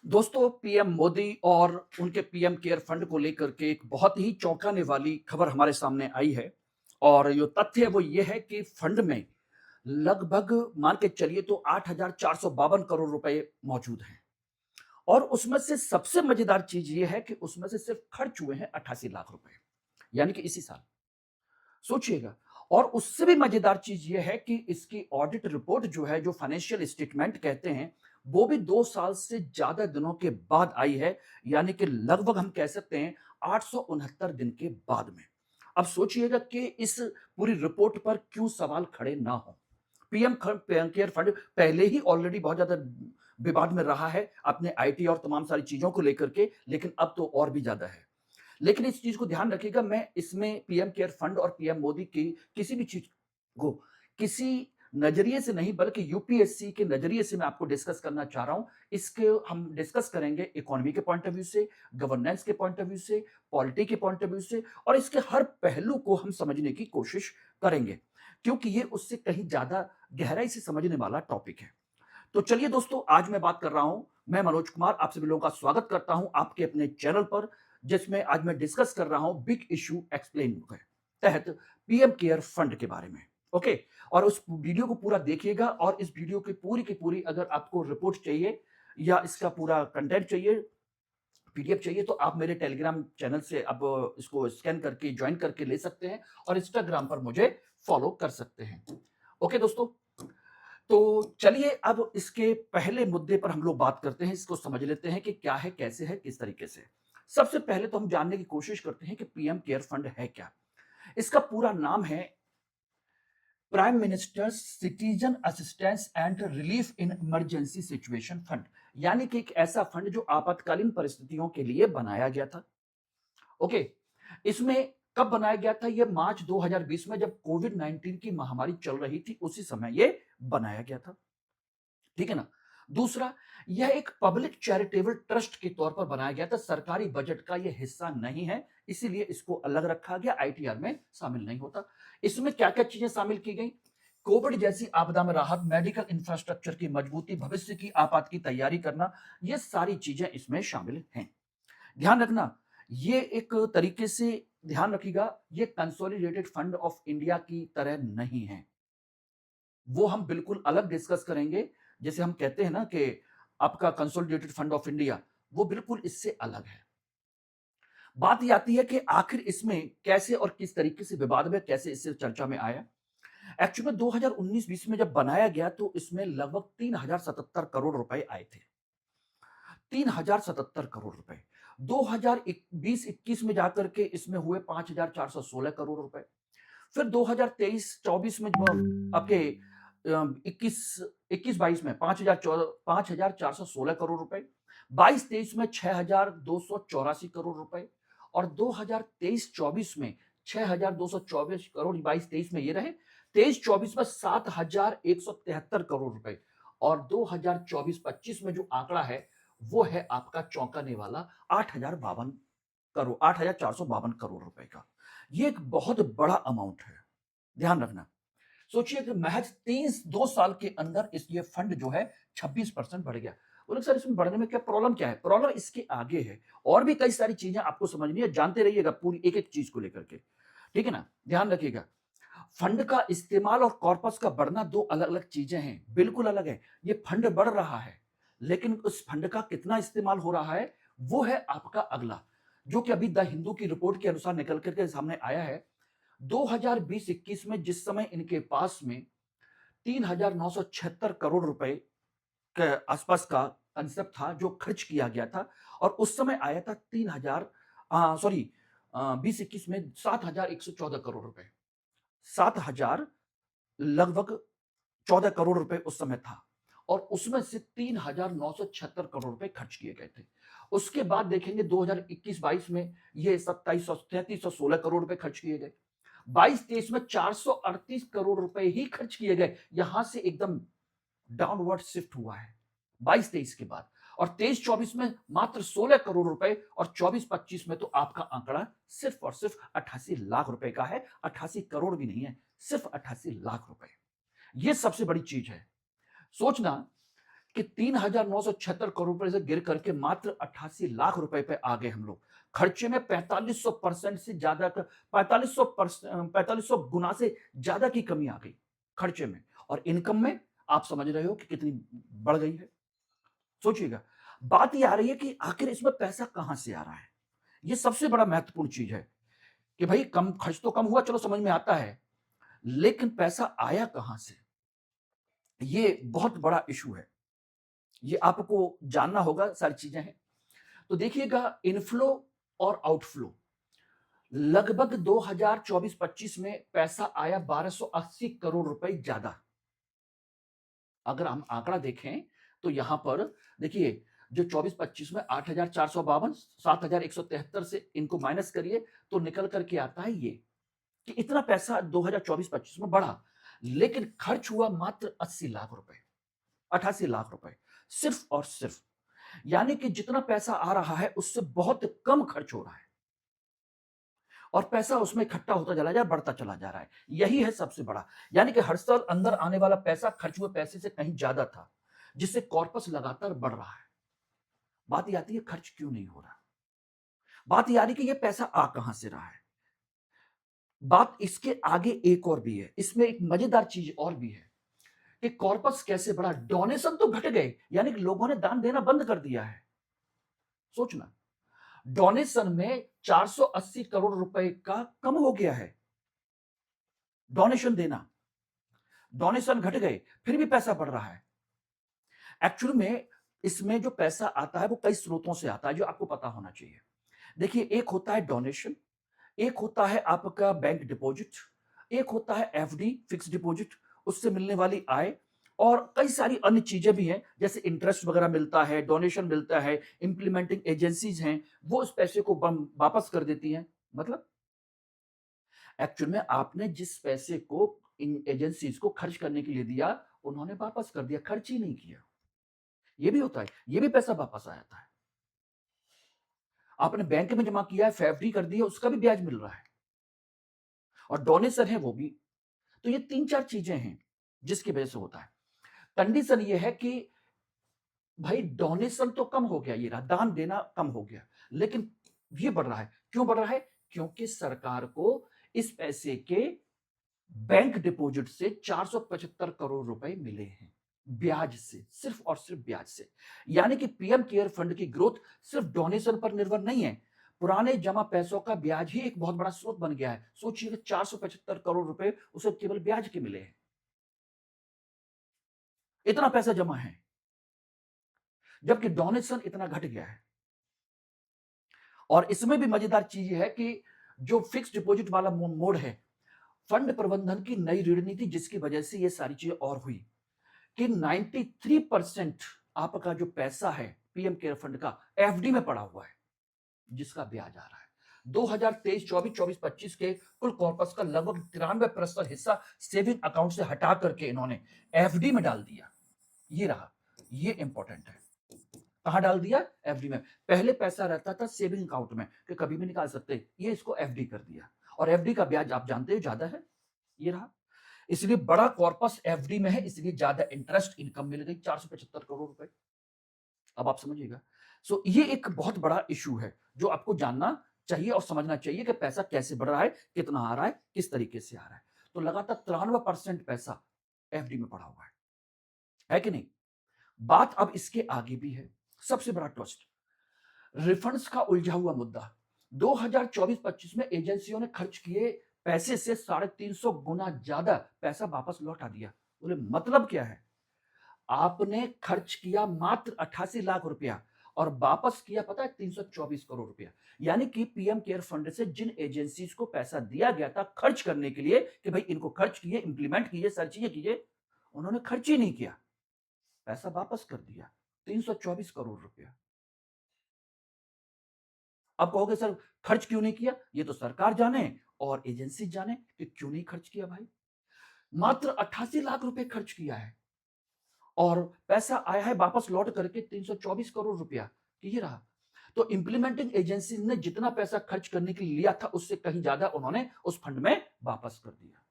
दोस्तों, पीएम मोदी और उनके पीएम केयर फंड को लेकर के एक बहुत ही चौंकाने वाली खबर हमारे सामने आई है। और जो तथ्य है वो ये है कि फंड में लगभग मान के चलिए तो 8,452 करोड़ रुपए मौजूद हैं। और उसमें से सबसे मजेदार चीज ये है कि उसमें से सिर्फ खर्च हुए हैं 88 लाख रुपए, यानी कि इसी साल। सोचिएगा। और उससे भी मजेदार चीज यह है कि इसकी ऑडिट रिपोर्ट जो है, जो फाइनेंशियल स्टेटमेंट कहते हैं, वो भी 2 साल से ज्यादा दिनों के बाद आई है। यानी कि लगभग हम कह सकते हैं 869 दिन के बाद में। अब सोचिएगा कि इस पूरी रिपोर्ट पर क्यों सवाल खड़े ना हो। पीएम केयर फंड पहले ही ऑलरेडी बहुत ज्यादा विवाद में रहा है अपने आईटी और तमाम सारी चीजों को लेकर के, लेकिन अब तो और भी ज्यादा है। लेकिन इस चीज को ध्यान रखिएगा, मैं इसमें पीएम केयर फंड और पीएम मोदी की किसी भी चीज को किसी नजरिए से नहीं बल्कि यूपीएससी के नजरिए से मैं आपको डिस्कस करना चाह रहा हूं। इसके हम डिस्कस करेंगे इकोनॉमी के पॉइंट ऑफ व्यू से, गवर्नेंस के पॉइंट ऑफ व्यू से, पॉलिटी के पॉइंट ऑफ व्यू से, और इसके हर पहलू को हम समझने की कोशिश करेंगे, क्योंकि ये उससे कहीं ज्यादा गहराई से समझने वाला टॉपिक है। तो चलिए दोस्तों, आज मैं बात कर रहा हूं, मैं मनोज कुमार आप सभी लोगों का स्वागत करता हूं आपके अपने चैनल पर, जिसमें आज मैं डिस्कस कर रहा हूं बिग इशू एक्सप्लेन के तहत पीएम केयर फंड के बारे में। ओके। और उस वीडियो को पूरा देखिएगा, और इस वीडियो की पूरी अगर आपको रिपोर्ट चाहिए या इसका पूरा कंटेंट चाहिए, पीडीएफ चाहिए, तो आप मेरे टेलीग्राम चैनल से अब इसको स्कैन करके ज्वाइन करके ले सकते हैं, और इंस्टाग्राम पर मुझे फॉलो कर सकते हैं। ओके दोस्तों, तो चलिए अब इसके पहले मुद्दे पर हम लोग बात करते हैं, इसको समझ लेते हैं कि क्या है, कैसे है, किस तरीके से। सबसे पहले तो हम जानने की कोशिश करते हैं कि पीएम केयर फंड है क्या। इसका पूरा नाम है prime ministers citizen assistance and relief in emergency situation fund. यानी कि एक ऐसा फंड जो आपातकालीन परिस्थितियों के लिए बनाया गया था। ओके। इसमें कब बनाया गया था? यह मार्च 2020 में, जब कोविड 19 की महामारी चल रही थी, उसी समय यह बनाया गया था। ठीक है ना। दूसरा, यह एक पब्लिक चैरिटेबल ट्रस्ट के तौर पर बनाया गया था, सरकारी बजट का यह हिस्सा नहीं है, इसीलिए इसको अलग रखा गया, आईटीआर में शामिल नहीं होता। इसमें क्या क्या चीजें शामिल की गई? कोविड जैसी आपदा में राहत, मेडिकल इंफ्रास्ट्रक्चर की मजबूती, भविष्य की आपात की तैयारी करना, ये सारी चीजें इसमें शामिल हैं। ध्यान रखना, ये एक तरीके से ध्यान रखिएगा, ये कंसोलिडेटेड फंड ऑफ इंडिया की तरह नहीं है। वो हम बिल्कुल अलग डिस्कस करेंगे। जैसे हम कहते हैं ना कि आपका कंसोलिडेटेड फंड ऑफ इंडिया, वो बिल्कुल इससे अलग है। बात ये आती है कि आखिर इसमें कैसे और किस तरीके से विवाद में, कैसे इससे चर्चा में आया। एक्चुअली में 2019-20 में जब बनाया गया तो इसमें लगभग 3077 करोड़ रुपए आए थे। 3077 करोड़ रुपए। 2020-21 में जाकर के इसमें हुए 5416 करोड़ रुपए। फिर 2023-24 में आपके 21-22 में 5,416 करोड़ रुपए, 22-23 में 6,284 करोड़ रुपए, और 2023-24 में 6,224 करोड़, 22-23 में ये रहे, 23-24 में 7,173 करोड़ रुपए, और 2024-25 में जो आंकड़ा है वो है आपका चौंकाने वाला 8,452 करोड़ रुपए का। ये एक बहुत बड़ा अमाउंट है। ध्यान रखना। सोचिए कि महज 2 साल के अंदर इस ये फंड जो है 26% बढ़ गया। बोले सर, इसमें बढ़ने में क्या प्रॉब्लम, क्या है? प्रॉब्लम इसके आगे है, और भी कई सारी चीजें आपको समझनी है, जानते रहिएगा पूरी एक एक चीज को लेकर के। ठीक है ना। ध्यान रखिएगा, फंड का इस्तेमाल और कॉर्पस का बढ़ना दो अलग अलग चीजें हैं, बिल्कुल अलग है। ये फंड बढ़ रहा है, लेकिन उस फंड का कितना इस्तेमाल हो रहा है, वो है आपका अगला, जो कि अभी द हिंदू की रिपोर्ट के अनुसार निकल करके सामने आया है। 2020-21 में जिस समय इनके पास में 3,976 करोड़ रुपए के आसपास का कंसेप्ट था जो खर्च किया गया था, और उस समय आया था 3,000, सॉरी, 20-21 में 7,114 करोड़ रुपए। 7,000 लगभग 14 करोड़ रुपए उस समय था, और उसमें से 3,976 करोड़ रुपए खर्च किए गए थे। उसके बाद देखेंगे 2021-22 में ये 2,73316 करोड़ रुपए खर्च किए गए। 22-23 में 438 करोड़ रुपए ही खर्च किए गए। यहां से एकदम डाउनवर्ड शिफ्ट हुआ है 22-23 के बाद। और 23-24 में मात्र 16 करोड़ रुपए, और 24-25 में तो आपका आंकड़ा सिर्फ और सिर्फ 88 लाख रुपए का है। 88 करोड़ भी नहीं है, सिर्फ 88 लाख रुपए। यह सबसे बड़ी चीज है। सोचना कि 3,976 करोड़ रुपए से गिर करके मात्र 88 लाख रुपए पे आ गए हम लोग। खर्चे में 4500% से ज्यादा 4500 गुना से ज्यादा की कमी आ गई खर्चे में। और इनकम में आप समझ रहे हो कि कितनी बढ़ गई है। सोचिएगा, बात ये आ रही है कि आखिर इसमें पैसा कहां से आ रहा है। ये सबसे बड़ा महत्वपूर्ण चीज है कि भाई कम खर्च तो कम हुआ, चलो समझ में आता है, लेकिन पैसा आया कहां से, ये बहुत बड़ा इशू है। ये आपको जानना होगा, सारी चीजें हैं। तो देखिएगा, इनफ्लो और आउटफ्लो लगभग 2024-25 में पैसा आया 1280 करोड़ रुपए ज्यादा। अगर हम आंकड़ा देखें तो यहां पर देखिए, जो 24-25 में 8,452, 7,173 से इनको माइनस करिए तो निकल करके आता है ये कि इतना पैसा 2024-25 में बढ़ा, लेकिन खर्च हुआ मात्र 80 लाख रुपए, 88 लाख रुपए, सिर्फ और सिर्फ। यानी कि जितना पैसा आ रहा है उससे बहुत कम खर्च हो रहा है और पैसा उसमें इकट्ठा होता चला जा रहा है, बढ़ता चला जा रहा है। यही है सबसे बड़ा। यानी कि हर साल अंदर आने वाला पैसा खर्च हुए पैसे से कहीं ज्यादा था, जिससे कॉर्पस लगातार बढ़ रहा है। बात ये आती है खर्च क्यों नहीं हो रहा। बात ये आ रही कि ये पैसा आ कहां से रहा है। बात इसके आगे एक और भी है, इसमें एक मजेदार चीज और भी है कि कॉर्पस कैसे बढ़ा। डोनेशन तो घट गए, यानी कि लोगों ने दान देना बंद कर दिया है। सोचना, डोनेशन में 480 करोड़ रुपए का कम हो गया है डोनेशन देना। डोनेशन घट गए, फिर भी पैसा बढ़ रहा है। एक्चुअल में इसमें जो पैसा आता है वो कई स्रोतों से आता है, जो आपको पता होना चाहिए। देखिए, एक होता है डोनेशन, एक होता है आपका बैंक डिपॉजिट, एक होता है एफडी, फिक्स डिपॉजिट, उससे मिलने वाली आय, और कई सारी अन्य चीजें भी हैं, जैसे इंटरेस्ट वगैरह मिलता है, डोनेशन मिलता है, इंप्लीमेंटिंग एजेंसीज हैं, वो उस पैसे को वापस कर देती हैं। मतलब एक्चुअल में आपने जिस पैसे को इन एजेंसीज को खर्च करने के लिए दिया, उन्होंने वापस कर दिया, खर्च ही नहीं किया। ये भी होता है, ये भी पैसा वापस आ जाता है। आपने बैंक में जमा किया है, एफडी कर दी है, उसका भी ब्याज मिल रहा है, और डोनेशन है वो भी। तो ये 3-4 चीजें हैं जिसकी वजह से होता है। कंडीशन ये है कि भाई डोनेशन तो कम हो गया, ये रहा, दान देना कम हो गया, लेकिन ये बढ़ रहा है। क्यों बढ़ रहा है? क्योंकि सरकार को इस पैसे के बैंक डिपॉजिट से 475 करोड़ रुपए मिले हैं, ब्याज से, सिर्फ और सिर्फ ब्याज से। यानी कि पीएम केयर फंड की ग्रोथ सिर्फ डोनेशन पर निर्भर नहीं है, पुराने जमा पैसों का ब्याज ही एक बहुत बड़ा स्रोत बन गया है। सोचिए, 475 करोड़ रुपए उसे केवल ब्याज के मिले हैं। इतना पैसा जमा है, जबकि डोनेशन इतना घट गया है। और इसमें भी मजेदार चीज है कि जो फिक्स डिपॉजिट वाला मोड है, फंड प्रबंधन की नई रणनीति जिसकी वजह से ये सारी चीजें और हुई कि 93% आपका जो पैसा है पीएम केयर फंड का एफडी में पड़ा हुआ है, जिसका ब्याज आ रहा है। 2023, 24, 24, 25 के कुल कॉर्पस का लगभग 93% हिस्सा सेविंग अकाउंट से हटा करके इन्होंने एफडी में डाल दिया। ये रहा, ये इंपॉर्टेंट है। कहां डाल दिया? एफडी में। पहले पैसा रहता था सेविंग अकाउंट में कि कभी भी निकाल सकते, ये इसको एफडी कर दिया, और एफडी का ब्याज आप जानते हो ज्यादा है। ये रहा, इसलिए बड़ा कॉर्पस एफडी में है, इसलिए ज्यादा इंटरेस्ट इनकम मिल गई, 475 करोड़ रुपए। अब आप समझिएगा। सो ये एक बहुत बड़ा इशू है जो आपको जानना चाहिए और समझना चाहिए कि पैसा कैसे बढ़ रहा है, कितना आ रहा है, किस तरीके से आ रहा है। तो लगातार 93% पैसा एफडी में पड़ा हुआ है कि नहीं? बात अब इसके आगे भी है, सबसे बड़ा ट्विस्ट, रिफंड्स का उलझा हुआ मुद्दा। 2024-25 में एजेंसियों ने खर्च किए पैसे से 350 गुना ज्यादा पैसा वापस लौटा दिया। बोले मतलब क्या है? आपने खर्च किया मात्र 88 लाख रुपया और वापस किया पता है 324 करोड़ रुपया। यानी कि पीएम केयर फंड से जिन एजेंसीज को पैसा दिया गया था खर्च करने के लिए कि भाई इनको खर्च किए, इंप्लीमेंट कीजिए, सारी चीजें कीजिए, उन्होंने खर्च ही नहीं किया, पैसा वापस कर दिया, 324 करोड़ रुपया। अब कहोगे सर खर्च क्यों नहीं किया? ये तो सरकार जाने और एजेंसी जाने कि क्यों नहीं खर्च किया भाई। मात्र 88 लाख रुपए खर्च किया है और पैसा आया है वापस लौट करके 324 करोड़ रुपया, कि ये रहा। तो इंप्लीमेंटिंग एजेंसी ने जितना पैसा खर्च करने के लिए लिया था उससे कहीं ज्यादा उन्होंने उस फंड में वापस कर दिया।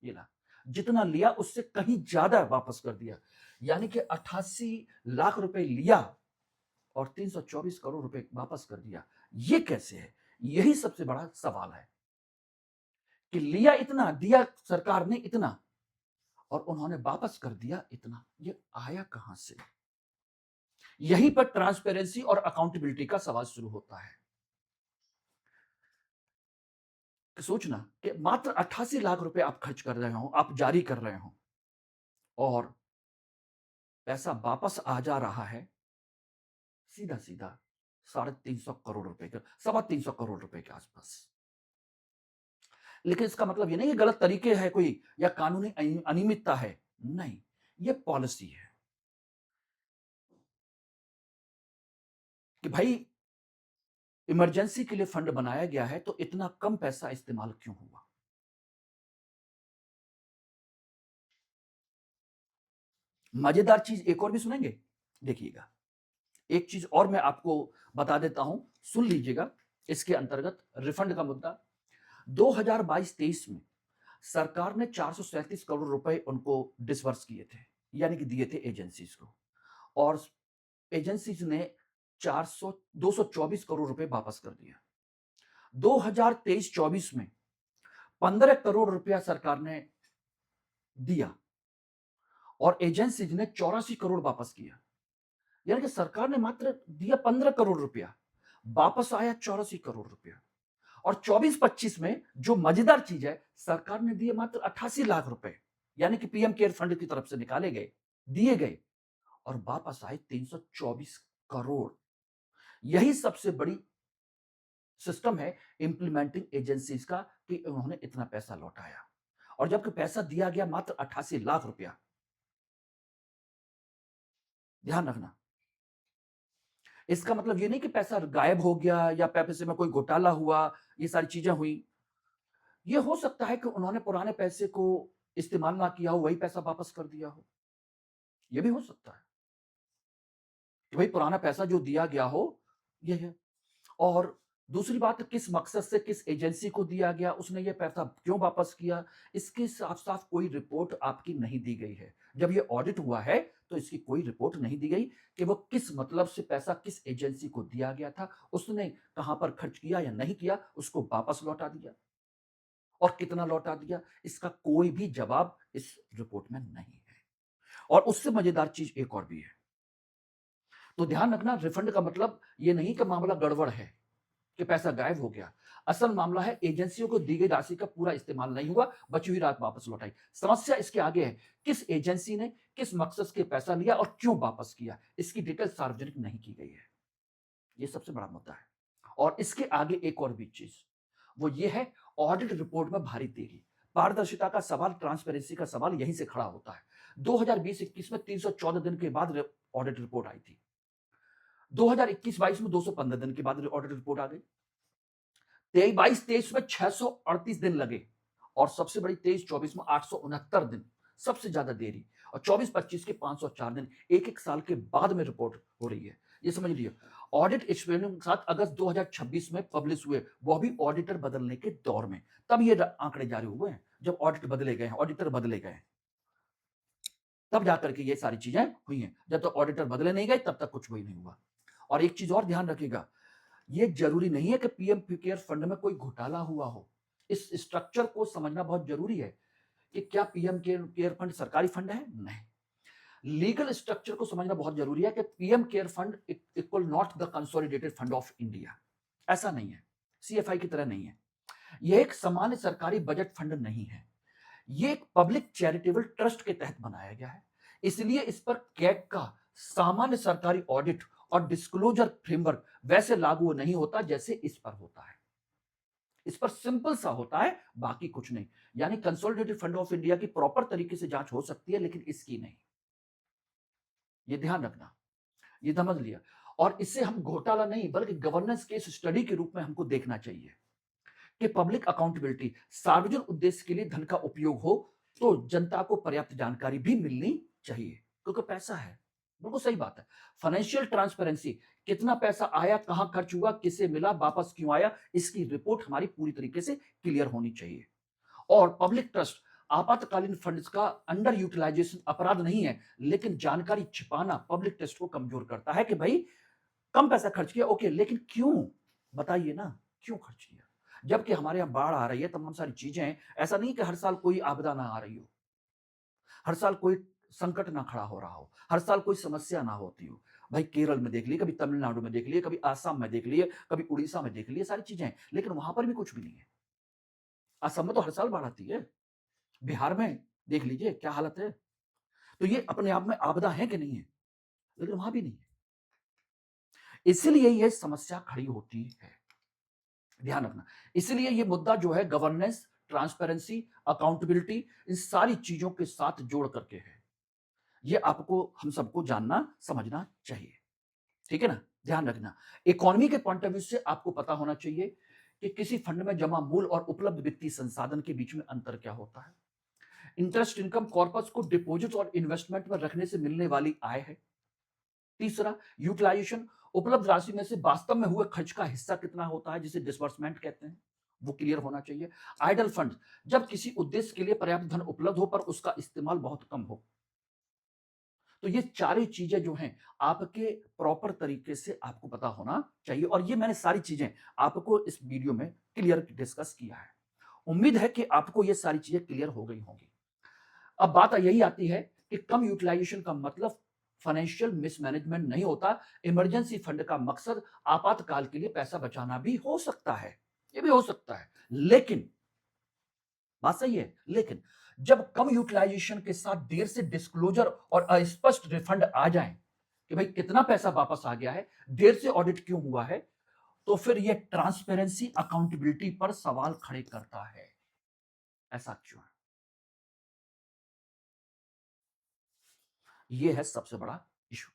ये रहा, जितना लिया उससे कहीं ज्यादा वापस कर दिया। यानी कि 88 लाख रुपए लिया और 324 करोड़ रुपए वापस कर दिया। ये कैसे है? यही सबसे बड़ा सवाल है कि लिया इतना, दिया सरकार ने इतना और उन्होंने वापस कर दिया इतना। ये आया कहां से? यहीं पर ट्रांसपेरेंसी और अकाउंटेबिलिटी का सवाल शुरू होता है। कि सोचना कि मात्र 88 लाख रुपए आप खर्च कर रहे हो, आप जारी कर रहे हो और पैसा वापस आ जा रहा है सीधा सीधा 350 करोड़ रुपए के, 325 करोड़ रुपए के आसपास। लेकिन इसका मतलब ये नहीं है गलत तरीके है कोई या कानूनी अनियमितता है, नहीं, ये पॉलिसी है कि भाई इमरजेंसी के लिए फंड बनाया गया है तो इतना कम पैसा इस्तेमाल क्यों हुआ? मजेदार चीज एक और भी सुनेंगे, देखिएगा। एक चीज और मैं आपको बता देता हूं, सुन लीजिएगा। इसके अंतर्गत रिफंड का मुद्दा 2022-23 में सरकार ने 437 करोड़ रुपए उनको डिसवर्स किए थे, यानी कि दिए थे एजेंसीज को, और एजेंसीज ने 400 224 करोड़ रुपए वापस कर दिया। 2023-24 में 15 करोड़ रुपया सरकार ने दिया और एजेंसीज ने 84 करोड़ वापस किया। यानी कि सरकार ने मात्र दिया 15 करोड़ रुपया, वापस आया 84 करोड़ रुपया। और 24-25 में जो मजेदार चीज है, सरकार ने दिए मात्र 88 लाख रुपए, यानी कि पीएम केयर फंड की तरफ से निकाले गए, दिए गए और वापस आए 324 करोड़। यही सबसे बड़ी सिस्टम है इंप्लीमेंटिंग एजेंसीज का कि उन्होंने इतना पैसा लौटाया और जबकि पैसा दिया गया मात्र 88 लाख रुपया। ध्यान रखना, इसका मतलब ये नहीं कि पैसा गायब हो गया या पैसे में कोई घोटाला हुआ, ये सारी चीजें हुई। ये हो सकता है कि उन्होंने पुराने पैसे को इस्तेमाल ना किया हो, वही पैसा वापस कर दिया हो। ये भी हो सकता है कि भाई पुराना पैसा जो दिया गया हो, ये है। और दूसरी बात, किस मकसद से किस एजेंसी को दिया गया, उसने ये पैसा क्यों वापस किया, इसकी साफ-साफ कोई रिपोर्ट आपकी नहीं दी गई है। जब ये ऑडिट हुआ है, तो इसकी कोई रिपोर्ट नहीं दी गई कि वो किस मतलब से पैसा किस एजेंसी को दिया गया था, उसने कहाँ पर खर्च किया या नहीं किया, उसको वापस लौटा दिया और कितना लौटा दिया, इसका कोई भी जवाब इस रिपोर्ट में नहीं है। और उससे मजेदार चीज एक और भी है। तो ध्यान रखना, रिफंड का मतलब ये नहीं कि मामला गड़बड़ है, कि पैसा गायब हो गया। असल मामला है एजेंसियों को दी गई राशि का पूरा इस्तेमाल नहीं हुआ, बची हुई रात वापस लौटाई। समस्या इसके आगे है, किस एजेंसी ने किस मकसद के पैसा लिया और क्यों वापस किया, इसकी डिटेल सार्वजनिक नहीं की गई है। ये सबसे बड़ा मुद्दा है। और इसके आगे एक और भी चीज, वो ये है ऑडिट रिपोर्ट में भारी देरी। पारदर्शिता का सवाल, ट्रांसपेरेंसी का सवाल यहीं से खड़ा होता है। 2020-21 में 314 दिन के बाद ऑडिट रिपोर्ट आई थी। 2021-22 में 215 दिन के बाद ऑडिट रिपोर्ट आ गई। 22-23 में 638 दिन लगे और सबसे बड़ी 23-24 में 869 दिन, सबसे ज्यादा देरी। और 24-25 के 504 दिन, एक एक साल के बाद में रिपोर्ट हो रही है। ये समझ लियो। ऑडिट एक्सपेरिमेंट के साथ अगस्त 2026 में पब्लिश हुए, वो भी ऑडिटर बदलने के दौर में, तब ये आंकड़े जारी हुए हैं, जब ऑडिट बदले गए हैं, ऑडिटर बदले गए हैं, तब जाकर के ये सारी चीजें हुई हैं। जब तक ऑडिटर बदले नहीं गए तब तक कुछ भी नहीं हुआ। और एक चीज और ध्यान रखिएगा, ये जरूरी नहीं है कि पीएम केयर फंड में कोई घोटाला हुआ हो। इस स्ट्रक्चर को समझना बहुत जरूरी है कि क्या पीएम केयर फंड सरकारी फंड है? नहीं। लीगल स्ट्रक्चर को समझना बहुत जरूरी है कि PM care fund equal not the consolidated fund of India. ऐसा नहीं है, सीएफआई की तरह नहीं है। यह एक सामान्य सरकारी बजट फंड नहीं है। ये एक पब्लिक चैरिटेबल ट्रस्ट के तहत बनाया गया है। इसलिए इस पर कैग का सामान्य सरकारी ऑडिट और डिस्क्लोजर फ्रेमवर्क वैसे लागू नहीं होता जैसे इस पर होता है। इस पर सिंपल सा होता है, बाकी कुछ नहीं। यानी कंसोलिडेटेड फंड ऑफ इंडिया की प्रॉपर तरीके से जांच हो सकती है, लेकिन इसकी नहीं। ये ध्यान रखना, ये समझ लिया। और इसे हम घोटाला नहीं बल्कि गवर्नेंस केस स्टडी के रूप में हमको देखना चाहिए कि पब्लिक अकाउंटेबिलिटी, सार्वजनिक उद्देश्य के लिए धन का उपयोग हो तो जनता को पर्याप्त जानकारी भी मिलनी चाहिए, क्योंकि पैसा है। बिल्कुल सही बात है। फाइनेंशियल ट्रांसपेरेंसी, कितना पैसा आया, कहां खर्च हुआ, किसे मिला, वापस क्यों आया, इसकी रिपोर्ट हमारी पूरी तरीके से क्लियर होनी चाहिए। और पब्लिक ट्रस्ट, आपातकालीन फंड्स का अंडर यूटिलाइजेशन अपराध नहीं है, लेकिन जानकारी छिपाना पब्लिक ट्रस्ट को कमजोर करता है कि भाई कम पैसा खर्च किया, ओके, लेकिन क्यों? बताइए ना, क्यों खर्च किया? जबकि हमारे यहाँ बाढ़ आ रही है, तमाम सारी चीजें हैं। ऐसा नहीं कि हर साल कोई आपदा ना आ रही हो, हर साल कोई संकट ना खड़ा हो रहा हो, हर साल कोई समस्या ना होती हो। भाई केरल में देख लिए, कभी तमिलनाडु में देख लिए, कभी आसाम में देख लिए, कभी उड़ीसा में देख लिए, सारी चीजें हैं, लेकिन वहां पर भी कुछ भी नहीं है। असम में तो हर साल बाढ़ आती है, बिहार में देख लीजिए क्या हालत है। तो ये अपने आप में आपदा है कि नहीं है? लेकिन वहां भी नहीं है। इसीलिए ये समस्या खड़ी होती है, ध्यान रखना। इसलिए ये मुद्दा जो है गवर्नेंस, ट्रांसपेरेंसी, अकाउंटेबिलिटी, इन सारी चीजों के साथ जोड़ करके है। ये आपको, हम सबको जानना समझना चाहिए, ठीक है ना? ध्यान रखना। इकोनॉमी के पॉइंट ऑफ व्यू से आपको पता होना चाहिए कि किसी फंड में जमा मूल और उपलब्ध वित्तीय संसाधन के बीच में अंतर क्या होता है। इंटरेस्ट इनकम कॉर्पस को डिपॉजिट और इन्वेस्टमेंट में रखने से मिलने वाली आय है। तीसरा, यूटिलाइजेशन, उपलब्ध राशि में से वास्तव में हुए खर्च का हिस्सा कितना होता है, जिसे डिसबर्समेंट कहते हैं, वो क्लियर होना चाहिए। आइडल फंड, जब किसी उद्देश्य के लिए पर्याप्त धन उपलब्ध हो पर उसका इस्तेमाल बहुत कम हो। तो ये चारों चीजें जो हैं आपके प्रॉपर तरीके से आपको पता होना चाहिए, और ये मैंने सारी चीजें आपको इस वीडियो में क्लियर डिस्कस किया है। उम्मीद है कि आपको ये सारी चीजें क्लियर हो गई होंगी। अब बात यही आती है कि कम यूटिलाइजेशन का मतलब फाइनेंशियल मिसमैनेजमेंट नहीं होता। इमरजेंसी फंड का मकसद आपातकाल के लिए पैसा बचाना भी हो सकता है, ये भी हो सकता है, लेकिन बात सही है, लेकिन जब कम यूटिलाइजेशन के साथ देर से डिस्क्लोजर और अस्पष्ट रिफंड आ जाए कि भाई कितना पैसा वापस आ गया है, देर से ऑडिट क्यों हुआ है, तो फिर यह ट्रांसपेरेंसी, अकाउंटेबिलिटी पर सवाल खड़े करता है। ऐसा क्यों है? यह है सबसे बड़ा इशू।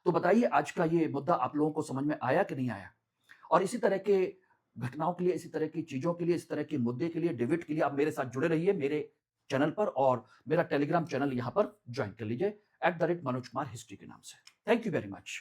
तो बताइए आज का ये मुद्दा आप लोगों को समझ में आया कि नहीं आया? और इसी तरह के घटनाओं के लिए, इसी तरह की चीज़ों के लिए, इस तरह के मुद्दे के लिए, डिबेट के लिए आप मेरे साथ जुड़े रहिए मेरे चैनल पर, और मेरा टेलीग्राम चैनल यहाँ पर जॉइन कर लीजिए @मनोज कुमार हिस्ट्री के नाम से। Thank you very much.